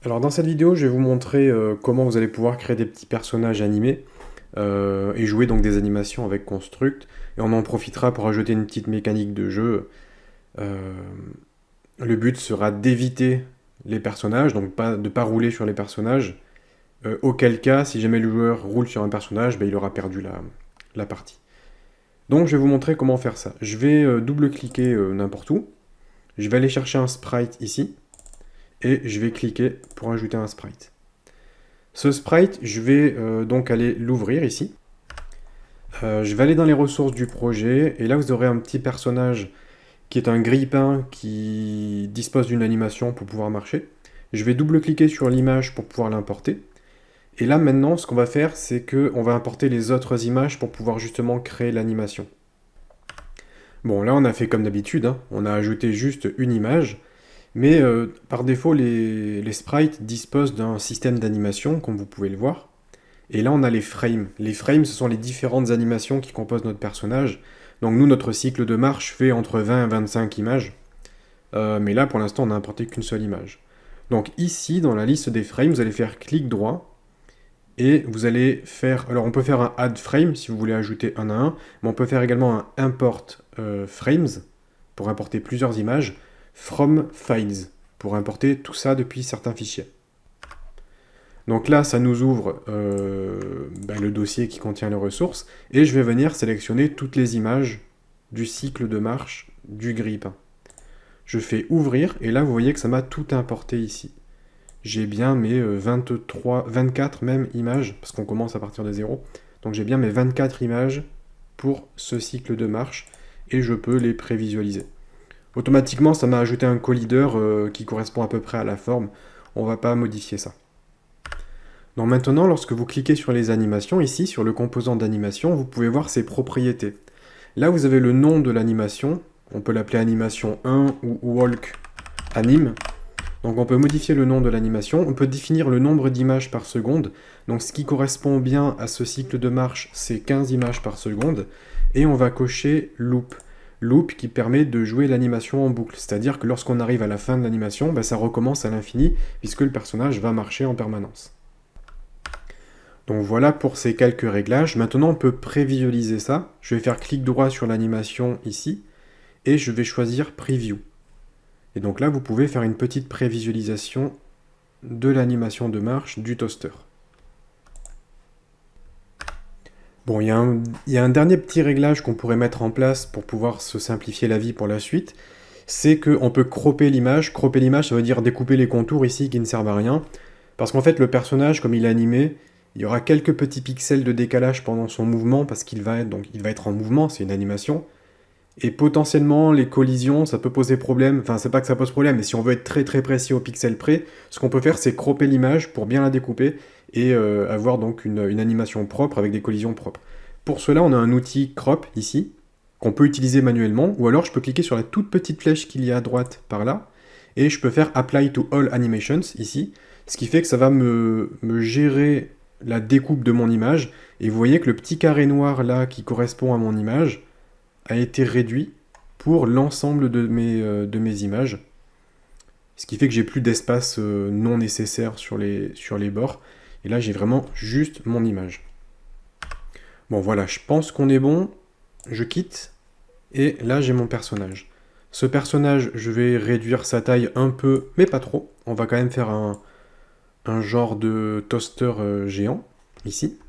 Alors dans cette vidéo, je vais vous montrer comment vous allez pouvoir créer des petits personnages animés et jouer donc des animations avec Construct. Et on en profitera pour ajouter une petite mécanique de jeu. Euh, le but sera d'éviter les personnages, donc de ne pas rouler sur les personnages. Auquel cas, si jamais le joueur roule sur un personnage, ben, il aura perdu la partie. Donc je vais vous montrer comment faire ça. Je vais double-cliquer n'importe où. Je vais aller chercher un sprite ici. Et je vais cliquer pour ajouter un sprite. Ce sprite, je vais donc aller l'ouvrir ici. Je vais aller dans les ressources du projet, et là vous aurez un petit personnage qui est un grille-pain qui dispose d'une animation pour pouvoir marcher. Je vais double-cliquer sur l'image pour pouvoir l'importer. Et là maintenant, ce qu'on va faire, c'est qu'on va importer les autres images pour pouvoir justement créer l'animation. Bon, là on a fait comme d'habitude, hein. On a ajouté juste une image. Mais par défaut, les sprites disposent d'un système d'animation, comme vous pouvez le voir. Et là, on a les frames. Les frames, ce sont les différentes animations qui composent notre personnage. Donc nous, notre cycle de marche fait entre 20 et 25 images. Mais là, pour l'instant, on n'a importé qu'une seule image. Donc ici, dans la liste des frames, vous allez faire clic droit. Et vous allez faire... Alors, on peut faire un add frame, si vous voulez ajouter un à un. Mais on peut faire également un import frames, pour importer plusieurs images. From files, pour importer tout ça depuis certains fichiers. Donc là, ça nous ouvre le dossier qui contient les ressources, et je vais venir sélectionner toutes les images du cycle de marche du grille-pain. Je fais ouvrir, et là, vous voyez que ça m'a tout importé ici. J'ai bien mes 24 même images, parce qu'on commence à partir de 0. Donc j'ai bien mes 24 images pour ce cycle de marche, et je peux les prévisualiser. Automatiquement, ça m'a ajouté un collider qui correspond à peu près à la forme. On ne va pas modifier ça. Donc maintenant, lorsque vous cliquez sur les animations, ici, sur le composant d'animation, vous pouvez voir ses propriétés. Là, vous avez le nom de l'animation. On peut l'appeler animation 1 ou walk anime. Donc on peut modifier le nom de l'animation. On peut définir le nombre d'images par seconde. Donc ce qui correspond bien à ce cycle de marche, c'est 15 images par seconde. Et on va cocher loop. Loop qui permet de jouer l'animation en boucle. C'est-à-dire que lorsqu'on arrive à la fin de l'animation, ça recommence à l'infini, puisque le personnage va marcher en permanence. Donc voilà pour ces quelques réglages. Maintenant, on peut prévisualiser ça. Je vais faire clic droit sur l'animation ici, et je vais choisir Preview. Et donc là, vous pouvez faire une petite prévisualisation de l'animation de marche du toaster. Bon, il y a un dernier petit réglage qu'on pourrait mettre en place pour pouvoir se simplifier la vie pour la suite. C'est qu'on peut cropper l'image. Cropper l'image, ça veut dire découper les contours ici qui ne servent à rien. Parce qu'en fait, le personnage, comme il est animé, il y aura quelques petits pixels de décalage pendant son mouvement, parce qu'il va être en mouvement, c'est une animation. Et potentiellement, les collisions, ça peut poser problème. Enfin, c'est pas que ça pose problème, mais si on veut être très très précis au pixel près, ce qu'on peut faire, c'est cropper l'image pour bien la découper et avoir donc une animation propre avec des collisions propres. Pour cela, on a un outil crop ici, qu'on peut utiliser manuellement, ou alors je peux cliquer sur la toute petite flèche qu'il y a à droite par là, et je peux faire Apply to All Animations ici, ce qui fait que ça va me gérer la découpe de mon image, et vous voyez que le petit carré noir là qui correspond à mon image a été réduit pour l'ensemble de mes images, ce qui fait que j'ai plus d'espace non nécessaire sur les bords, et là j'ai vraiment juste mon image. Bon voilà, je pense qu'on est bon, je quitte, et là j'ai mon personnage. Ce personnage, je vais réduire sa taille un peu, mais pas trop. On va quand même faire un genre de toaster géant, ici.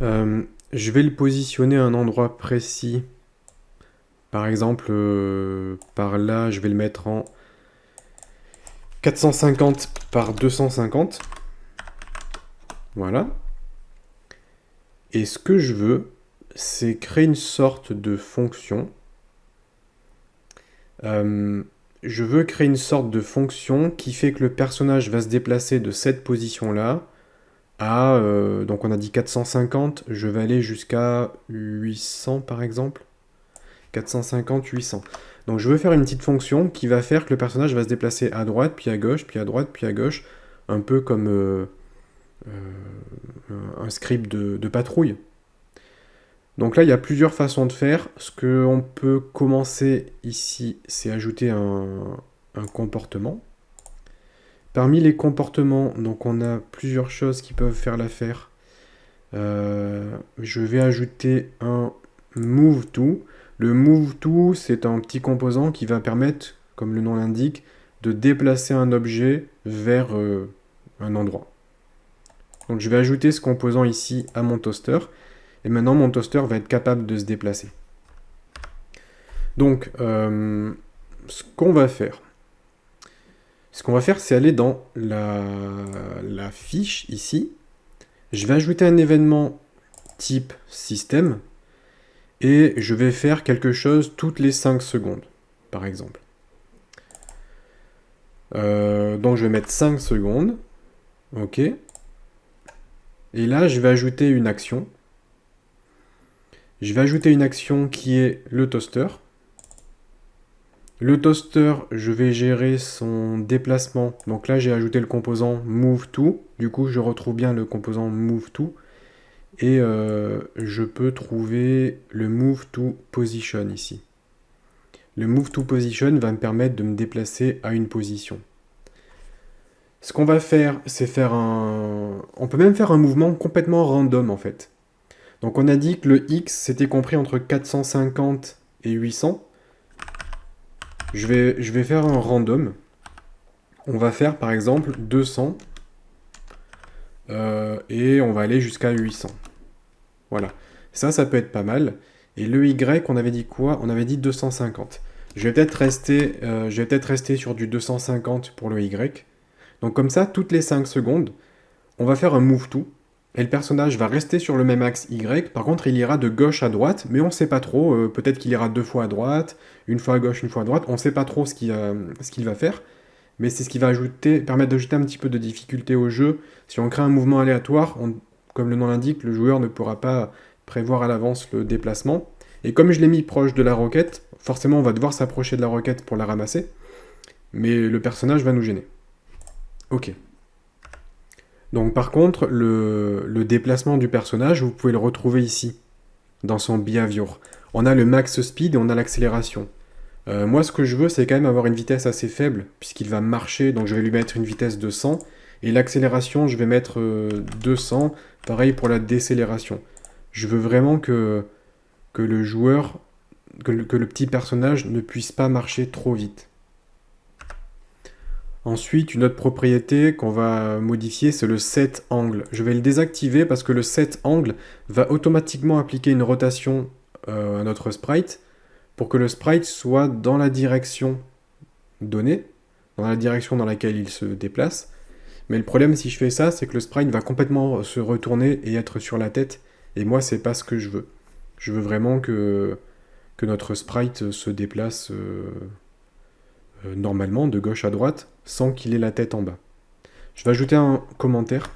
Je vais le positionner à un endroit précis. Par exemple, par là, je vais le mettre en 450 par 250. Voilà. Et ce que je veux, c'est créer une sorte de fonction. Je veux créer une sorte de fonction qui fait que le personnage va se déplacer de cette position-là à... donc on a dit 450, je vais aller jusqu'à 800 par exemple. 450, 800. Donc je veux faire une petite fonction qui va faire que le personnage va se déplacer à droite, puis à gauche, puis à droite, puis à gauche, un peu comme un script de patrouille. Donc là, il y a plusieurs façons de faire. Ce qu'on peut commencer ici, c'est ajouter un comportement. Parmi les comportements, donc on a plusieurs choses qui peuvent faire l'affaire. Je vais ajouter un move to. Le move to, c'est un petit composant qui va permettre, comme le nom l'indique, de déplacer un objet vers un endroit. Donc je vais ajouter ce composant ici à mon toaster. Et maintenant, mon toaster va être capable de se déplacer. Donc, ce qu'on va faire, c'est aller dans la fiche ici. Je vais ajouter un événement type système et je vais faire quelque chose toutes les 5 secondes, par exemple. Donc, je vais mettre 5 secondes. OK. Et là, je vais ajouter une action. Je vais ajouter une action qui est le toaster. Le toaster, je vais gérer son déplacement. Donc là, j'ai ajouté le composant move to. Du coup, je retrouve bien le composant move to. Et je peux trouver le move to position ici. Le move to position va me permettre de me déplacer à une position. Ce qu'on va faire, c'est faire un... On peut même faire un mouvement complètement random en fait. Donc on a dit que le X, c'était compris entre 450 et 800. Je vais faire un random. On va faire par exemple 200. Et on va aller jusqu'à 800. Voilà. Ça peut être pas mal. Et le Y, on avait dit quoi? On avait dit 250. Je vais peut-être rester sur du 250 pour le Y. Donc comme ça, toutes les 5 secondes, on va faire un move to. Et le personnage va rester sur le même axe Y. Par contre, il ira de gauche à droite, mais on ne sait pas trop. Peut-être qu'il ira 2 fois à droite, une fois à gauche, une fois à droite. On ne sait pas trop ce qu'il va faire. Mais c'est ce qui va permettre d'ajouter un petit peu de difficulté au jeu. Si on crée un mouvement aléatoire, comme le nom l'indique, le joueur ne pourra pas prévoir à l'avance le déplacement. Et comme je l'ai mis proche de la roquette, forcément on va devoir s'approcher de la roquette pour la ramasser. Mais le personnage va nous gêner. Ok. Donc par contre, le déplacement du personnage, vous pouvez le retrouver ici, dans son behavior. On a le max speed et on a l'accélération. Moi, ce que je veux, c'est quand même avoir une vitesse assez faible, puisqu'il va marcher, donc je vais lui mettre une vitesse de 100. Et l'accélération, je vais mettre 200. Pareil pour la décélération. Je veux vraiment que le joueur, que le petit personnage ne puisse pas marcher trop vite. Ensuite, une autre propriété qu'on va modifier, c'est le set angle. Je vais le désactiver parce que le set angle va automatiquement appliquer une rotation à notre sprite pour que le sprite soit dans la direction donnée, dans la direction dans laquelle il se déplace. Mais le problème si je fais ça, c'est que le sprite va complètement se retourner et être sur la tête. Et moi, c'est pas ce que je veux. Je veux vraiment que notre sprite se déplace normalement de gauche à droite sans qu'il ait la tête en bas. Je vais ajouter un commentaire.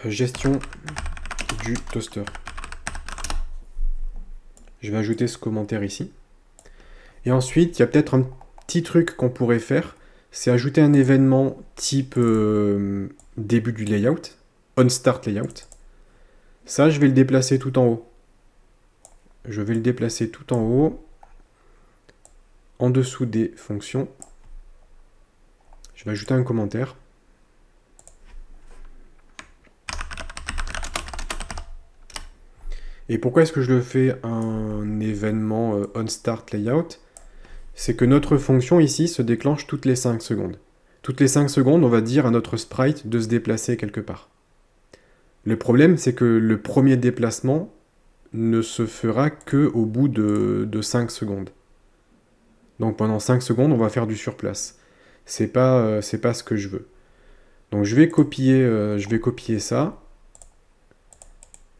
Gestion du toaster. Je vais ajouter ce commentaire ici. Et ensuite, il y a peut-être un petit truc qu'on pourrait faire, c'est ajouter un événement type début du layout, on start layout. Ça, je vais le déplacer tout en haut. Je vais le déplacer tout en haut, en dessous des fonctions. Je vais ajouter un commentaire. Et pourquoi est-ce que je le fais un événement onStartLayout? C'est que notre fonction ici se déclenche toutes les 5 secondes. Toutes les 5 secondes, on va dire à notre sprite de se déplacer quelque part. Le problème, c'est que le premier déplacement ne se fera que au bout de 5 secondes. Donc pendant 5 secondes, on va faire du surplace. C'est pas ce que je veux. Donc je vais copier ça.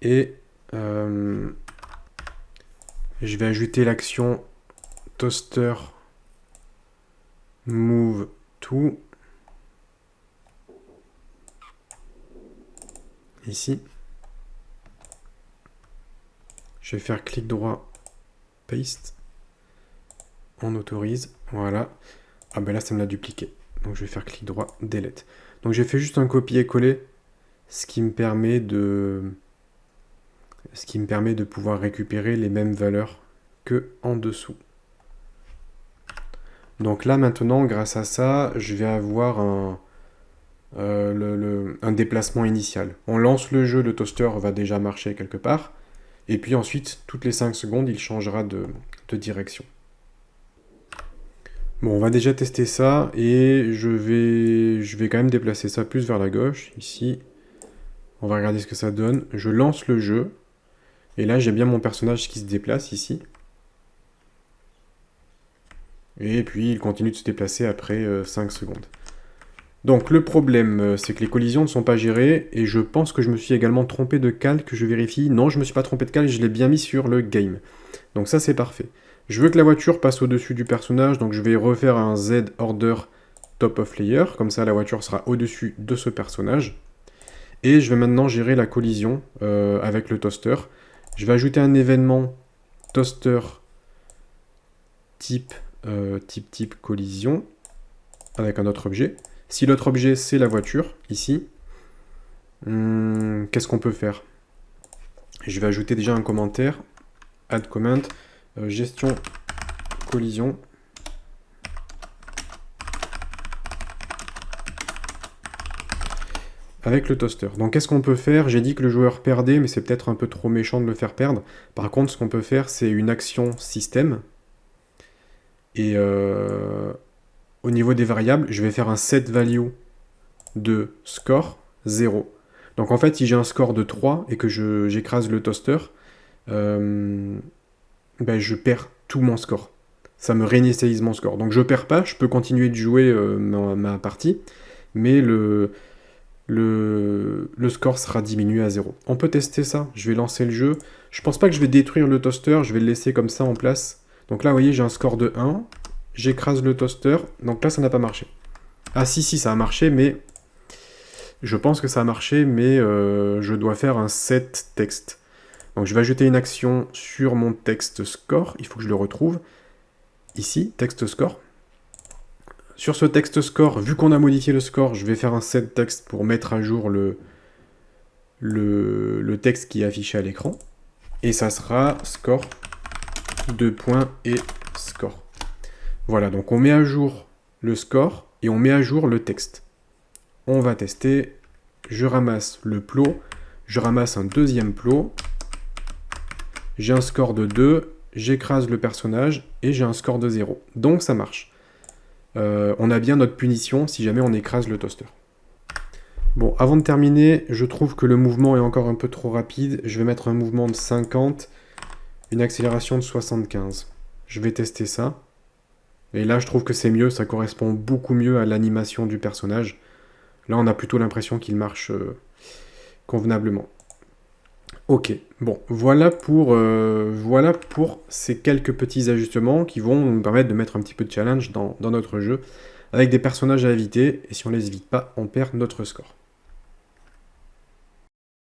Et je vais ajouter l'action toaster move to ici. Je vais faire clic droit, paste. On autorise, voilà. Ah ben là ça me l'a dupliqué. Donc je vais faire clic droit, delete. Donc j'ai fait juste un copier-coller, ce qui me permet de pouvoir récupérer les mêmes valeurs que en dessous. Donc là maintenant, grâce à ça, je vais avoir un déplacement initial. On lance le jeu, le toaster va déjà marcher quelque part, et puis ensuite, toutes les 5 secondes, il changera de direction. Bon, on va déjà tester ça, et je vais quand même déplacer ça plus vers la gauche, ici. On va regarder ce que ça donne. Je lance le jeu, et là j'ai bien mon personnage qui se déplace ici. Et puis il continue de se déplacer après 5 secondes. Donc le problème, c'est que les collisions ne sont pas gérées, et je pense que je me suis également trompé de calque, je vérifie. Non, je me suis pas trompé de calque, je l'ai bien mis sur le game. Donc ça c'est parfait. Je veux que la voiture passe au-dessus du personnage, donc je vais refaire un Z order top of layer, comme ça la voiture sera au-dessus de ce personnage. Et je vais maintenant gérer la collision avec le toaster. Je vais ajouter un événement toaster type collision avec un autre objet. Si l'autre objet c'est la voiture, ici, qu'est-ce qu'on peut faire? Je vais ajouter déjà un commentaire, add comment, gestion collision. Avec le toaster. Donc qu'est-ce qu'on peut faire? J'ai dit que le joueur perdait, mais c'est peut-être un peu trop méchant de le faire perdre. Par contre, ce qu'on peut faire, c'est une action système. Et au niveau des variables, je vais faire un set value de score 0. Donc en fait, si j'ai un score de 3 et que j'écrase le toaster, ben, je perds tout mon score. Ça me réinitialise mon score. Donc je perds pas, je peux continuer de jouer ma partie, mais le score sera diminué à 0. On peut tester ça, je vais lancer le jeu. Je pense pas que je vais détruire le toaster, je vais le laisser comme ça en place. Donc là, vous voyez, j'ai un score de 1, j'écrase le toaster, donc là, ça n'a pas marché. Ah si, ça a marché, mais... Je pense que ça a marché, mais je dois faire un set texte. Donc je vais ajouter une action sur mon texte score, il faut que je le retrouve. Ici, texte score. Sur ce texte score, vu qu'on a modifié le score, je vais faire un set texte pour mettre à jour le texte qui est affiché à l'écran. Et ça sera score, 2 points et score. Voilà, donc on met à jour le score et on met à jour le texte. On va tester. Je ramasse le plot, je ramasse un deuxième plot. J'ai un score de 2, j'écrase le personnage et j'ai un score de 0. Donc ça marche. On a bien notre punition si jamais on écrase le toaster. Bon, avant de terminer, je trouve que le mouvement est encore un peu trop rapide. Je vais mettre un mouvement de 50, une accélération de 75. Je vais tester ça. Et là, je trouve que c'est mieux, ça correspond beaucoup mieux à l'animation du personnage. Là, on a plutôt l'impression qu'il marche convenablement. Ok, bon, voilà pour ces quelques petits ajustements qui vont nous permettre de mettre un petit peu de challenge dans notre jeu, avec des personnages à éviter, et si on les évite pas, on perd notre score.